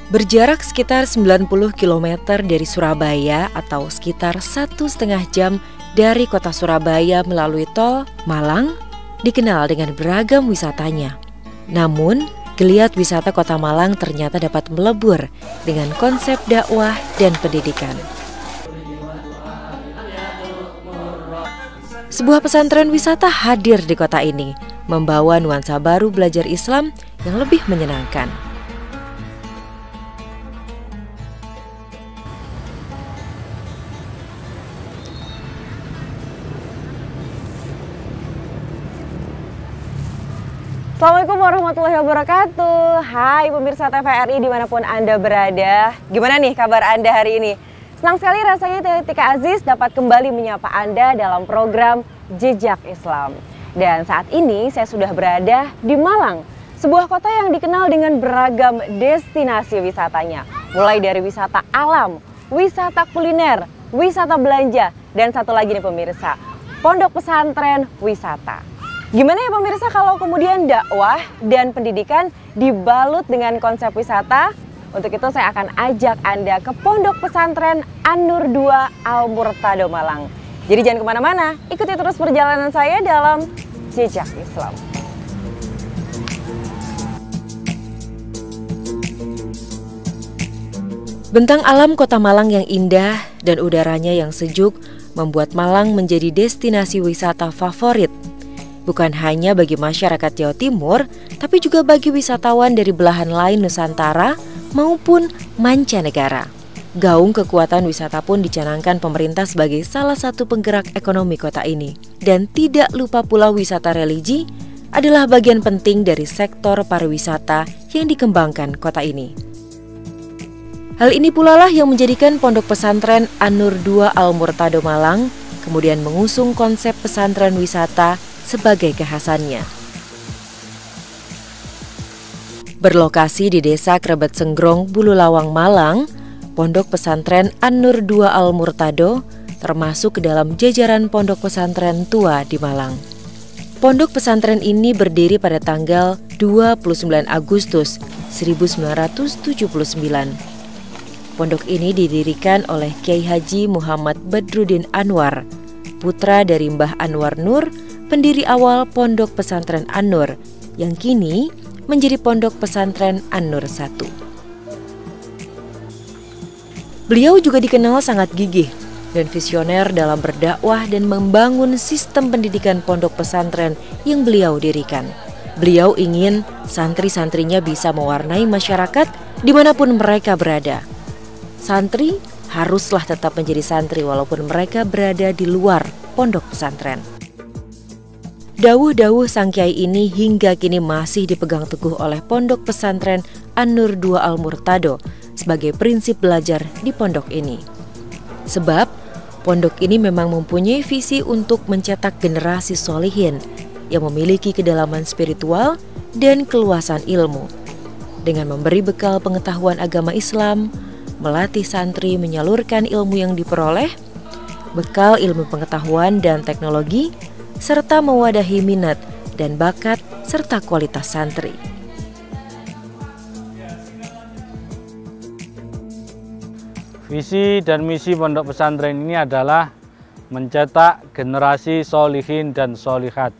Berjarak sekitar 90 km dari Surabaya atau sekitar 1,5 jam dari kota Surabaya melalui tol, Malang dikenal dengan beragam wisatanya. Namun, geliat wisata kota Malang ternyata dapat melebur dengan konsep dakwah dan pendidikan. Sebuah pesantren wisata hadir di kota ini, membawa nuansa baru belajar Islam yang lebih menyenangkan. Assalamualaikum warahmatullahi wabarakatuh. Hai pemirsa TVRI dimanapun Anda berada. Gimana nih kabar Anda hari ini? Senang sekali rasanya Tika Aziz dapat kembali menyapa Anda dalam program Jejak Islam. Dan saat ini saya sudah berada di Malang, sebuah kota yang dikenal dengan beragam destinasi wisatanya. Mulai dari wisata alam, wisata kuliner, wisata belanja, dan satu lagi nih pemirsa, pondok pesantren wisata. Gimana ya pemirsa kalau kemudian dakwah dan pendidikan dibalut dengan konsep wisata? Untuk itu saya akan ajak Anda ke Pondok Pesantren An-Nur 2 Al-Murtado Malang. Jadi jangan kemana-mana, ikuti terus perjalanan saya dalam Jejak Islam. Bentang alam kota Malang yang indah dan udaranya yang sejuk membuat Malang menjadi destinasi wisata favorit. Bukan hanya bagi masyarakat Jawa Timur, tapi juga bagi wisatawan dari belahan lain Nusantara maupun mancanegara. Gaung kekuatan wisata pun dicanangkan pemerintah sebagai salah satu penggerak ekonomi kota ini. Dan tidak lupa pula wisata religi adalah bagian penting dari sektor pariwisata yang dikembangkan kota ini. Hal ini pula lah yang menjadikan Pondok Pesantren An-Nur 2 Al-Murtado Malang kemudian mengusung konsep pesantren wisata sebagai kekhasannya. Berlokasi di Desa Krebet Senggrong, Bululawang, Malang, Pondok Pesantren An-Nur 2 Al-Murtado termasuk ke dalam jajaran pondok pesantren tua di Malang. Pondok pesantren ini berdiri pada tanggal 29 Agustus 1979. Pondok ini didirikan oleh Kiai Haji Muhammad Badruddin Anwar, putra dari Mbah Anwar Nur, pendiri awal Pondok Pesantren An-Nur yang kini menjadi Pondok Pesantren An-Nur 1. Beliau juga dikenal sangat gigih dan visioner dalam berdakwah dan membangun sistem pendidikan pondok pesantren yang beliau dirikan. Beliau ingin santri-santrinya bisa mewarnai masyarakat dimanapun mereka berada. Santri haruslah tetap menjadi santri walaupun mereka berada di luar pondok pesantren. Dawuh-dawuh sang kiai ini hingga kini masih dipegang teguh oleh Pondok Pesantren An-Nur 2 Al-Murtado sebagai prinsip belajar di pondok ini. Sebab pondok ini memang mempunyai visi untuk mencetak generasi solihin yang memiliki kedalaman spiritual dan keluasan ilmu. Dengan memberi bekal pengetahuan agama Islam, melatih santri menyalurkan ilmu yang diperoleh, bekal ilmu pengetahuan dan teknologi, serta mewadahi minat dan bakat serta kualitas santri. Visi dan misi pondok pesantren ini adalah mencetak generasi solihin dan solihat,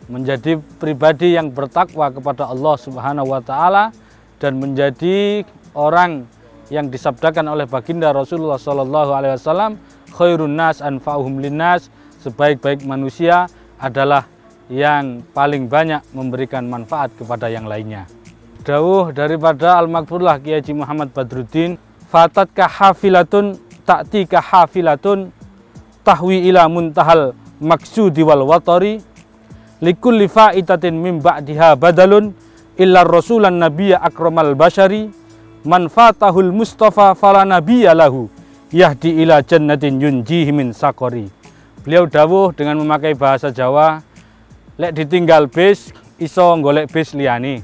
menjadi pribadi yang bertakwa kepada Allah Subhanahu wa Ta'ala, dan menjadi orang yang disabdakan oleh baginda Rasulullah SAW, khairun nas anfa'uhum linnas, sebaik-baik manusia adalah yang paling banyak memberikan manfaat kepada yang lainnya. Dawuh daripada Al-Maghfurlah Kiai Haji Muhammad Badruddin, fatat kahafilatun ta'ti kahafilatun tahwi ila muntahal maksudi wal watari likulli fa'itatin min ba'diha badalun illa rasulan nabiyya akramal bashari man fatahul mustafa fala nabiyya lahu yahdi ila jannatin yunjihi min sakori. Beliau dawuh dengan memakai bahasa Jawa, lek ditinggal bis iso golek bis liyane.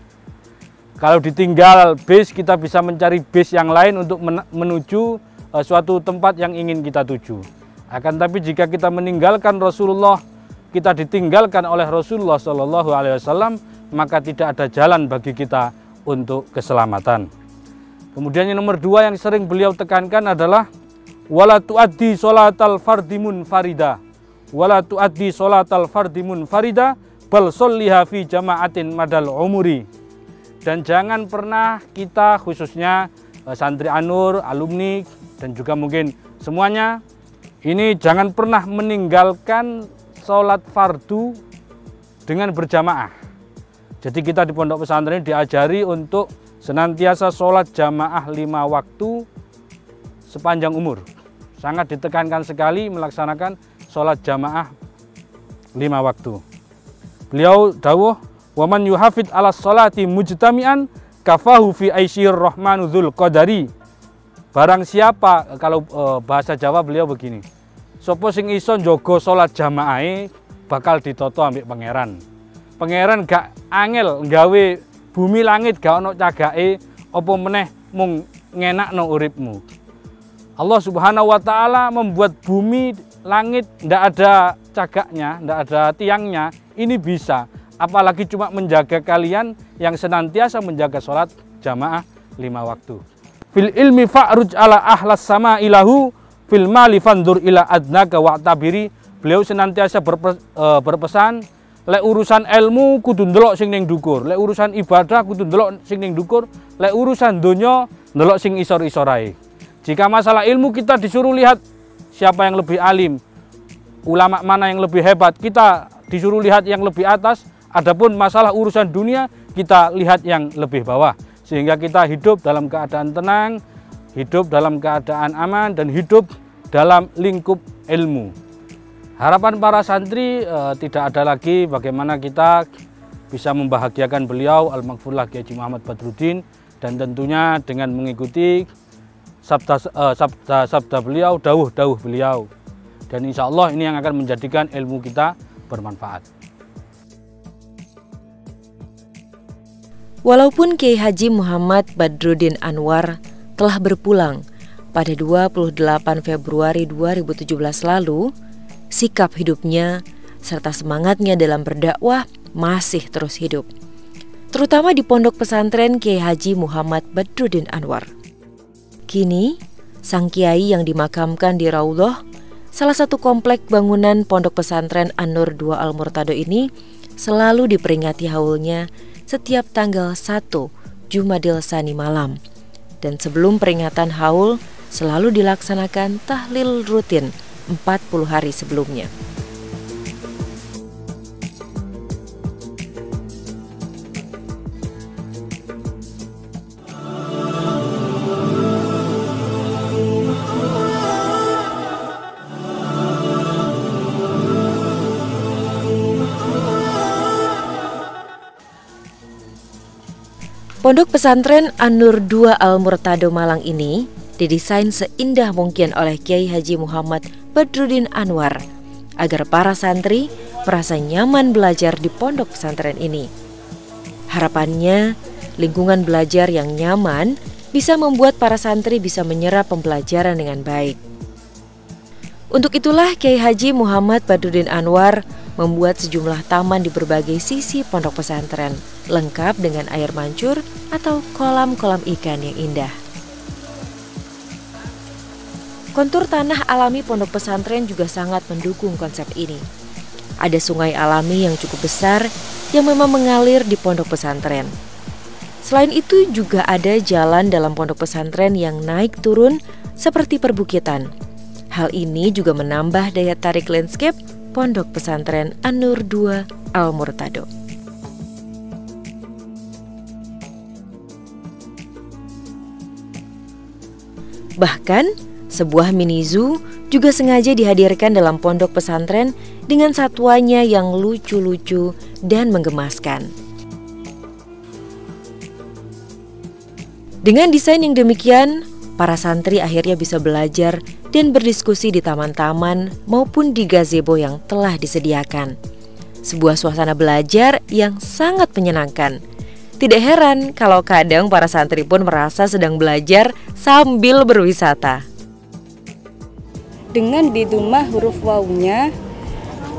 Kalau ditinggal bis kita bisa mencari bis yang lain untuk menuju suatu tempat yang ingin kita tuju. Akan tapi jika kita meninggalkan Rasulullah, kita ditinggalkan oleh Rasulullah Shallallahu Alaihi Wasallam, maka tidak ada jalan bagi kita untuk keselamatan. Kemudian yang nomor 2 yang sering beliau tekankan adalah wala tuaddi sholatal fardimun farida, wala tuaddi sholatal fardimun farida, bal sholliha fi jama'atin madal umuri. Dan jangan pernah kita, khususnya santri An-Nur, alumni, dan juga mungkin semuanya, ini jangan pernah meninggalkan sholat fardu dengan berjamaah. Jadi kita di pondok pesantren diajari untuk senantiasa sholat jamaah 5 waktu sepanjang umur. Sangat ditekankan sekali melaksanakan sholat jamaah 5 waktu. Beliau dawuh, waman yuhafid ala sholati mujtami'an kafahu fi aisyir rahmanu dzul qadari. Barang siapa, kalau bahasa Jawa beliau begini, sopo sing iso njogo sholat jamaahe bakal ditoto ambek pangeran. Pangeran gak angel nggawe bumi langit gak ono cagake, apa meneh mung ngenakno uripmu. Allah Subhanahu wa taala membuat bumi langit ndak ada cagaknya, ndak ada tiangnya, ini bisa. Apalagi cuma menjaga kalian yang senantiasa menjaga sholat jamaah 5 waktu. Fil ilmi fa'ruj ala ahlas sama ilahu, fil mali fandur ila adnaka wa'tabiri. Beliau senantiasa berpesan, lek urusan ilmu kudu ndelok sing ning dhukur, lek urusan ibadah kudu ndelok sing ning dhukur, lek urusan donya ndelok sing isor-isor ae. Jika masalah ilmu kita disuruh lihat siapa yang lebih alim, ulama mana yang lebih hebat, kita disuruh lihat yang lebih atas. Adapun masalah urusan dunia kita lihat yang lebih bawah. Sehingga kita hidup dalam keadaan tenang, hidup dalam keadaan aman, dan hidup dalam lingkup ilmu. Harapan para santri tidak ada lagi bagaimana kita bisa membahagiakan beliau Al-Maghfurlah Kiai Haji Muhammad Badruddin, dan tentunya dengan mengikuti sabda beliau, dawuh beliau. Dan insya Allah ini yang akan menjadikan ilmu kita bermanfaat. Walaupun Kiai Haji Muhammad Badruddin Anwar telah berpulang pada 28 Februari 2017 lalu, sikap hidupnya serta semangatnya dalam berdakwah masih terus hidup, terutama di pondok pesantren Kiai Haji Muhammad Badruddin Anwar. Kini, sang kiai yang dimakamkan di Raudhah, salah satu komplek bangunan pondok pesantren An-Nur 2 Al-Murtado ini, selalu diperingati haulnya setiap tanggal 1 Jumadil Tsani malam. Dan sebelum peringatan haul selalu dilaksanakan tahlil rutin 40 hari sebelumnya. Pondok pesantren An-Nur 2 Al-Murtado Malang ini didesain seindah mungkin oleh Kiai Haji Muhammad Badruddin Anwar agar para santri merasa nyaman belajar di pondok pesantren ini. Harapannya, lingkungan belajar yang nyaman bisa membuat para santri bisa menyerap pembelajaran dengan baik. Untuk itulah Kiai Haji Muhammad Badruddin Anwar membuat sejumlah taman di berbagai sisi pondok pesantren, lengkap dengan air mancur atau kolam-kolam ikan yang indah. Kontur tanah alami pondok pesantren juga sangat mendukung konsep ini. Ada sungai alami yang cukup besar yang memang mengalir di pondok pesantren. Selain itu juga ada jalan dalam pondok pesantren yang naik turun seperti perbukitan. Hal ini juga menambah daya tarik landscape pondok pesantren An-Nur 2 Al-Murtado. Bahkan, sebuah mini zoo juga sengaja dihadirkan dalam pondok pesantren dengan satwanya yang lucu-lucu dan menggemaskan. Dengan desain yang demikian, para santri akhirnya bisa belajar dan berdiskusi di taman-taman maupun di gazebo yang telah disediakan. Sebuah suasana belajar yang sangat menyenangkan. Tidak heran kalau kadang para santri pun merasa sedang belajar sambil berwisata. Dengan didumah huruf wawunya,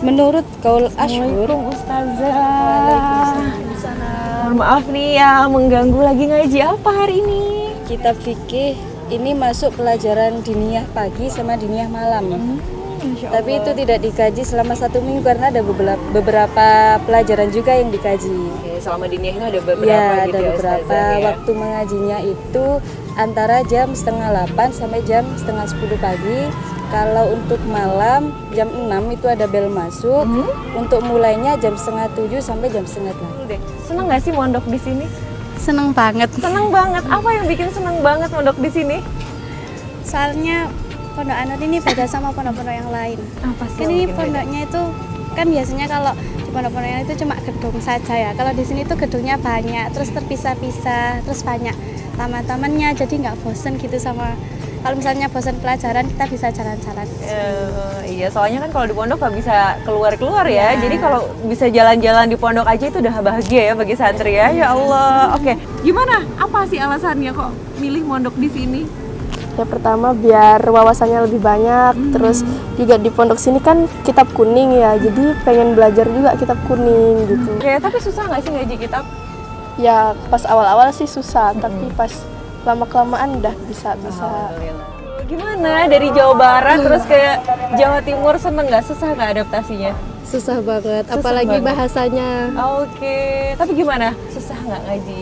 menurut kaul asyhur. Ustazah. Maaf nih ya, mengganggu lagi ngaji apa hari ini? Kitab fikih ini masuk pelajaran diniyah pagi sama diniyah malam. Tapi itu tidak dikaji selama 1 minggu karena ada beberapa pelajaran juga yang dikaji. Oke, selama diniyah itu ada beberapa Ya, gitu ada ya, beberapa. Ustazah, ya? Waktu mengajinya itu antara jam 7:30 sampai jam 9:30 pagi. Kalau untuk malam jam 6 itu ada bel masuk. Untuk mulainya jam 6:30 sampai jam 6:30. Seneng nggak sih mondok di sini? Seneng banget. Seneng banget. Apa yang bikin seneng banget mondok di sini? Soalnya Pondok Anur ini beda sama pondok-pondok yang lain. Apa sih Kan yang ini bikin beda? pondoknya itu kan biasanya kalau di pondok-pondok yang itu cuma gedung saja ya. Kalau di sini tuh gedungnya banyak, terus terpisah-pisah, terus banyak taman-tamannya, jadi nggak bosen gitu sama. Kalau misalnya bosan pelajaran kita bisa jalan-jalan. Iya, soalnya kan kalau di pondok nggak bisa keluar-keluar ya. Ya. Jadi kalau bisa jalan-jalan di pondok aja itu udah bahagia ya bagi santri ya. Ya Allah. Oke, gimana? Apa sih alasannya kok milih mondok di sini? Ya pertama biar wawasannya lebih banyak, terus juga di pondok sini kan kitab kuning ya, jadi pengen belajar juga kitab kuning gitu. Oke, tapi susah nggak sih ngaji kitab? Ya pas awal-awal sih susah, tapi pas lama-kelamaan udah bisa. Gimana dari Jawa Barat terus ke Jawa Timur, seneng nggak? Susah nggak adaptasinya? Susah banget, Susah apalagi banget. bahasanya. Oke, tapi gimana? Susah nggak ngaji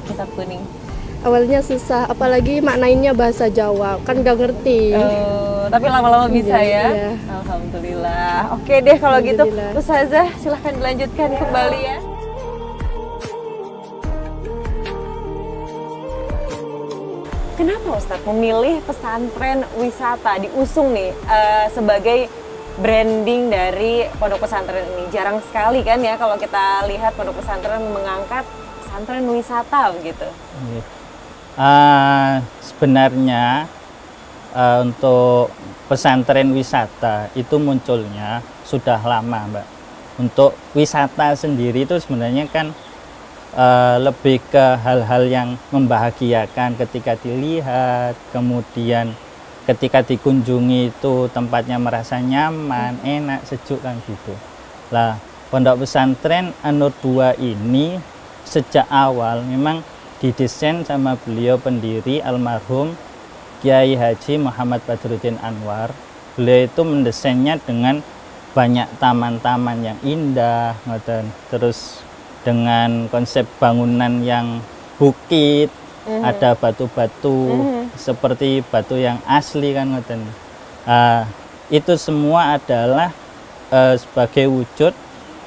kitab kuning? Awalnya susah, apalagi maknainnya bahasa Jawa, kan nggak ngerti. Tapi lama-lama bisa ya? Iya. Alhamdulillah. Oke deh kalau gitu, Alhamdulillah. Ustazah silahkan dilanjutkan kembali ya. Kenapa Ustadz memilih pesantren wisata diusung nih sebagai branding dari pondok pesantren ini? Jarang sekali kan ya kalau kita lihat pondok pesantren mengangkat pesantren wisata begitu. Sebenarnya untuk pesantren wisata itu munculnya sudah lama, Mbak. Untuk wisata sendiri itu sebenarnya kan lebih ke hal-hal yang membahagiakan ketika dilihat, kemudian ketika dikunjungi itu tempatnya merasa nyaman, enak, sejuk kan gitu. Lah, pondok pesantren An-Nur 2 ini sejak awal memang didesain sama beliau pendiri almarhum Kiai Haji Muhammad Badruddin Anwar. Beliau itu mendesainnya dengan banyak taman-taman yang indah, terus dengan konsep bangunan yang bukit, ada batu-batu seperti batu yang asli kan, itu semua adalah sebagai wujud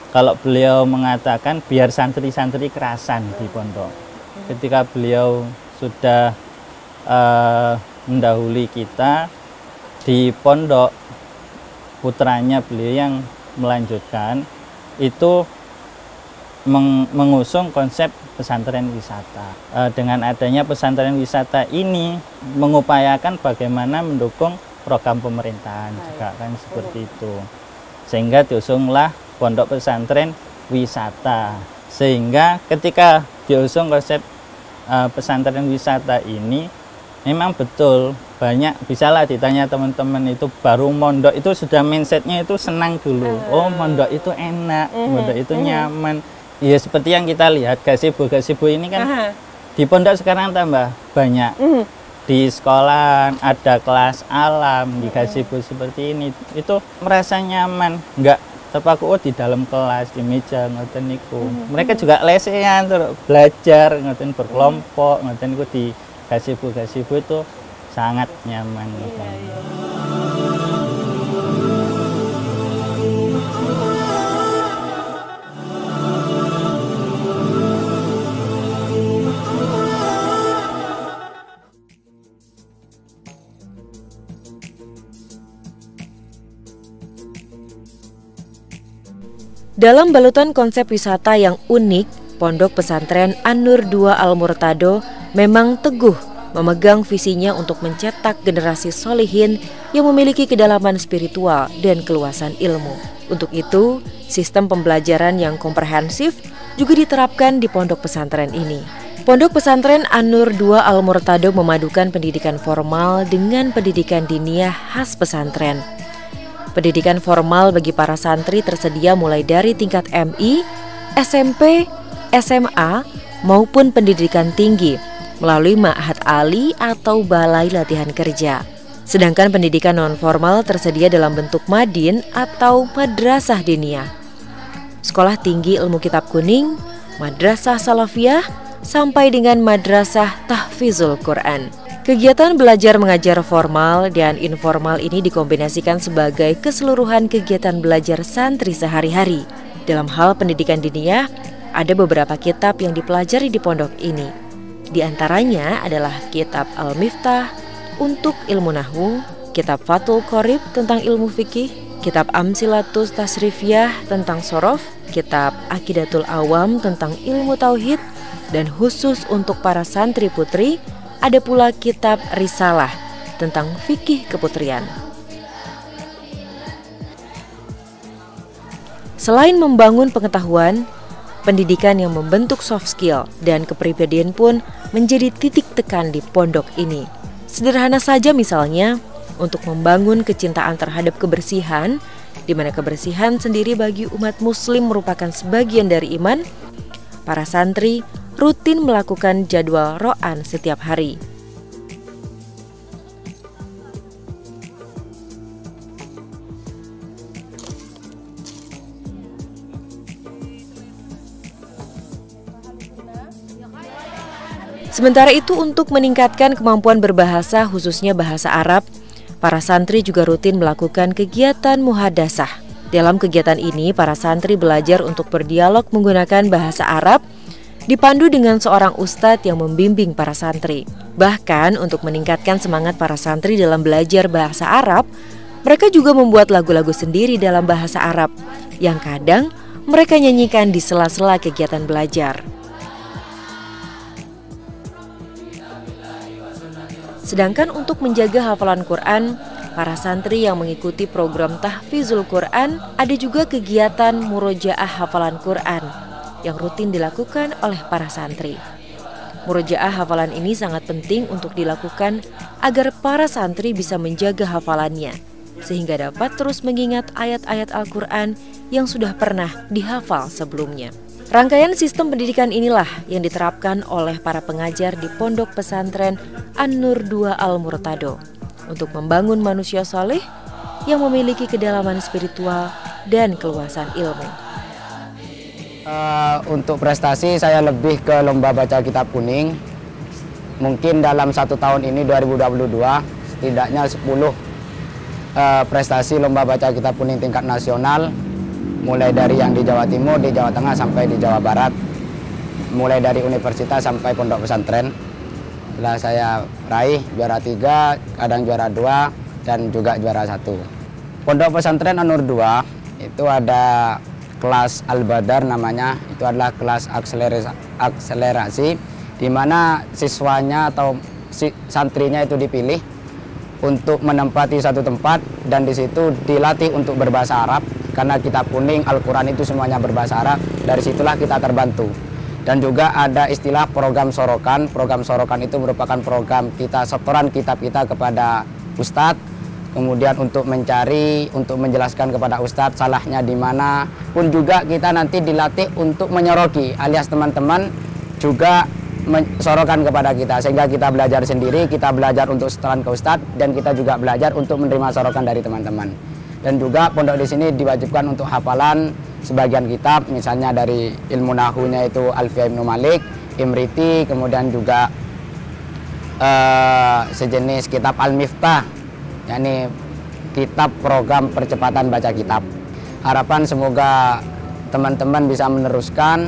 kalau beliau mengatakan biar santri-santri kerasan di pondok. Ketika beliau sudah mendahului kita di pondok, putranya beliau yang melanjutkan itu mengusung konsep pesantren wisata. Dengan adanya pesantren wisata ini mengupayakan bagaimana mendukung program pemerintahan juga kan seperti itu. Sehingga diusunglah pondok pesantren wisata. Sehingga ketika diusung konsep pesantren wisata ini memang betul banyak, bisalah ditanya teman-teman itu baru mondok itu sudah mindsetnya itu senang dulu. Oh, mondok itu enak, mondok itu nyaman. Ya seperti yang kita lihat gazebo ini kan di pondok sekarang tambah banyak. Di sekolah ada kelas alam di gazebo seperti ini, itu merasa nyaman, enggak terpaku di dalam kelas di meja ngoten niku. Mereka juga lesehan terus belajar ngoten berkelompok ngoten niku di gazebo itu sangat nyaman. Dalam balutan konsep wisata yang unik, Pondok Pesantren An-Nur 2 Al Murtado memang teguh memegang visinya untuk mencetak generasi solihin yang memiliki kedalaman spiritual dan keluasan ilmu. Untuk itu, sistem pembelajaran yang komprehensif juga diterapkan di pondok pesantren ini. Pondok pesantren An-Nur 2 Al-Murtado memadukan pendidikan formal dengan pendidikan diniyah khas pesantren. Pendidikan formal bagi para santri tersedia mulai dari tingkat MI, SMP, SMA, maupun pendidikan tinggi melalui Ma'had Ali atau Balai Latihan Kerja. Sedangkan pendidikan non-formal tersedia dalam bentuk madin atau madrasah diniyah, sekolah tinggi ilmu kitab kuning, madrasah salafiyah, sampai dengan madrasah tahfizul Quran. Kegiatan belajar mengajar formal dan informal ini dikombinasikan sebagai keseluruhan kegiatan belajar santri sehari-hari. Dalam hal pendidikan diniyah, ada beberapa kitab yang dipelajari di pondok ini. Di antaranya adalah kitab Al-Miftah untuk ilmu nahwu, kitab Fathul Qorib tentang ilmu fikih, kitab Amsilatus Tasrifiyah tentang sorof, kitab Aqidatul Awam tentang ilmu tauhid, dan khusus untuk para santri putri, ada pula kitab Risalah tentang fikih keputrian. Selain membangun pengetahuan, pendidikan yang membentuk soft skill dan kepribadian pun menjadi titik tekan di pondok ini. Sederhana saja misalnya, untuk membangun kecintaan terhadap kebersihan, di mana kebersihan sendiri bagi umat muslim merupakan sebagian dari iman, para santri rutin melakukan jadwal ro'an setiap hari. Sementara itu, untuk meningkatkan kemampuan berbahasa, khususnya bahasa Arab, para santri juga rutin melakukan kegiatan muhadasah. Dalam kegiatan ini, para santri belajar untuk berdialog menggunakan bahasa Arab, dipandu dengan seorang ustadz yang membimbing para santri. Bahkan untuk meningkatkan semangat para santri dalam belajar bahasa Arab, mereka juga membuat lagu-lagu sendiri dalam bahasa Arab yang kadang mereka nyanyikan di sela-sela kegiatan belajar. Sedangkan untuk menjaga hafalan Quran, para santri yang mengikuti program tahfizul Quran, ada juga kegiatan murojaah hafalan Quran yang rutin dilakukan oleh para santri. Murojaah hafalan ini sangat penting untuk dilakukan agar para santri bisa menjaga hafalannya, sehingga dapat terus mengingat ayat-ayat Al-Quran yang sudah pernah dihafal sebelumnya. Rangkaian sistem pendidikan inilah yang diterapkan oleh para pengajar di Pondok Pesantren An-Nur 2 Al-Murtado untuk membangun manusia soleh yang memiliki kedalaman spiritual dan keluasan ilmu. Untuk prestasi saya lebih ke lomba baca kitab kuning. Mungkin dalam 1 tahun ini 2022 setidaknya 10 prestasi lomba baca kitab kuning tingkat nasional, mulai dari yang di Jawa Timur, di Jawa Tengah sampai di Jawa Barat, mulai dari universitas sampai pondok pesantren. Setelah saya raih juara 3, kadang juara 2 dan juga juara 1. Pondok pesantren An-Nur 2 itu ada kelas Al-Badar namanya, itu adalah kelas akselerasi di mana siswanya atau santrinya itu dipilih untuk menempati satu tempat dan di situ dilatih untuk berbahasa Arab karena kitab kuning Al-Quran itu semuanya berbahasa Arab. Dari situlah kita terbantu. Dan juga ada istilah program sorokan. Program sorokan itu merupakan program kita setoran kitab kita kepada Ustadz. Kemudian untuk mencari, untuk menjelaskan kepada Ustadz salahnya di mana, pun juga kita nanti dilatih untuk menyoroki, alias teman-teman juga mensorokan kepada kita, sehingga kita belajar sendiri, kita belajar untuk setoran ke Ustadz, dan kita juga belajar untuk menerima sorokan dari teman-teman. Dan juga pondok di sini diwajibkan untuk hafalan sebagian kitab, misalnya dari ilmu nahunya itu Alfiyah Ibnu Malik, Imriti, kemudian juga sejenis kitab Al-Miftah, yakni kitab program percepatan baca kitab. Harapan semoga teman-teman bisa meneruskan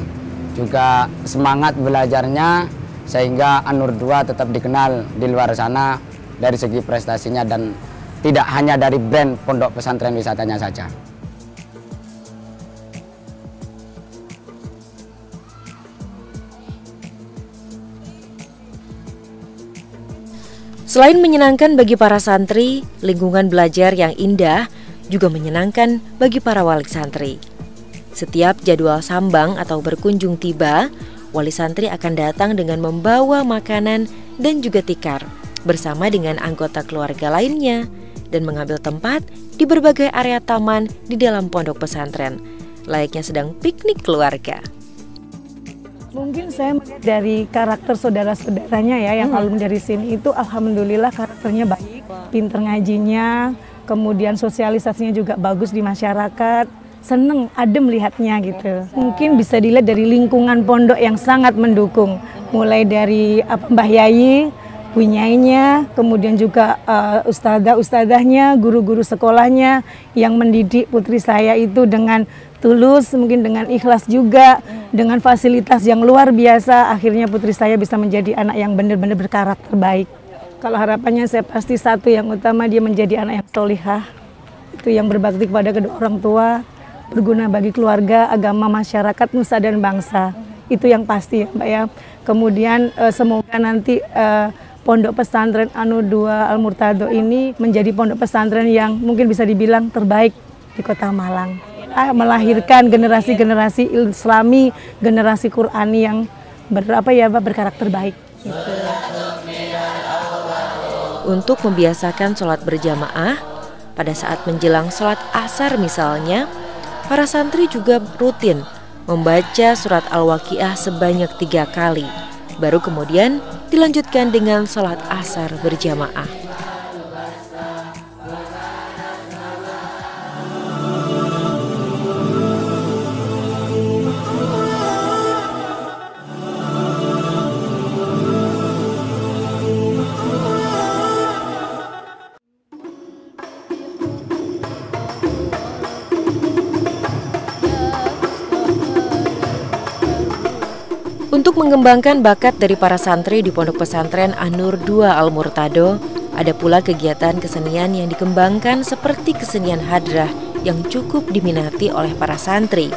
juga semangat belajarnya sehingga An-Nur 2 tetap dikenal di luar sana dari segi prestasinya dan tidak hanya dari brand pondok pesantren wisatanya saja. Selain menyenangkan bagi para santri, lingkungan belajar yang indah juga menyenangkan bagi para wali santri. Setiap jadwal sambang atau berkunjung tiba, wali santri akan datang dengan membawa makanan dan juga tikar bersama dengan anggota keluarga lainnya dan mengambil tempat di berbagai area taman di dalam pondok pesantren, layaknya sedang piknik keluarga. Mungkin saya melihat dari karakter saudara-saudaranya ya yang alumni dari sini itu alhamdulillah karakternya baik, pinter ngajinya, kemudian sosialisasinya juga bagus di masyarakat, seneng, adem lihatnya gitu. Mungkin bisa dilihat dari lingkungan pondok yang sangat mendukung, mulai dari Mbah Yayi, Bu Nyainya, kemudian juga ustadzah-ustadzahnya, guru-guru sekolahnya yang mendidik putri saya itu dengan tulus, mungkin dengan ikhlas juga, dengan fasilitas yang luar biasa, akhirnya putri saya bisa menjadi anak yang benar-benar berkarakter baik. Kalau harapannya saya pasti satu yang utama, dia menjadi anak yang solihah, itu yang berbakti kepada kedua orang tua, berguna bagi keluarga, agama, masyarakat, nusa dan bangsa. Itu yang pasti ya Mbak ya. Kemudian semoga nanti Pondok Pesantren An-Nur 2 Al-Murtado ini menjadi pondok pesantren yang mungkin bisa dibilang terbaik di Kota Malang. Melahirkan generasi-generasi Islami, generasi Qurani yang berkarakter baik. Gitu. Untuk membiasakan sholat berjamaah, pada saat menjelang sholat asar misalnya, para santri juga rutin membaca surat Al-Waqiah sebanyak 3 kali. Baru kemudian dilanjutkan dengan sholat asar berjamaah. Untuk mengembangkan bakat dari para santri di Pondok Pesantren An-Nur 2 Al-Murtado, ada pula kegiatan kesenian yang dikembangkan seperti kesenian hadrah yang cukup diminati oleh para santri.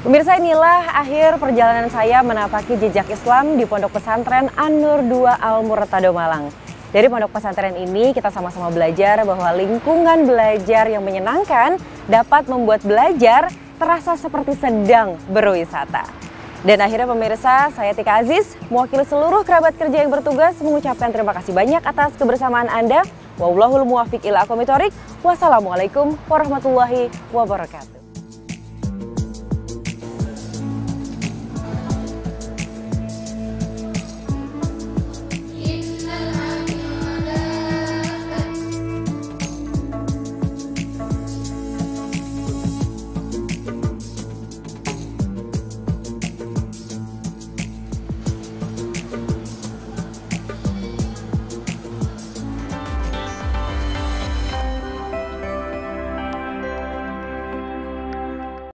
Pemirsa, inilah akhir perjalanan saya menapaki jejak Islam di Pondok Pesantren An-Nur 2 Al-Murtado Malang. Dari pondok pesantren ini kita sama-sama belajar bahwa lingkungan belajar yang menyenangkan dapat membuat belajar terasa seperti sedang berwisata. Dan akhirnya pemirsa, saya Tika Aziz, mewakili seluruh kerabat kerja yang bertugas mengucapkan terima kasih banyak atas kebersamaan Anda. Wallahul muwaffiq ila aqwamit thoriq. Wassalamualaikum warahmatullahi wabarakatuh.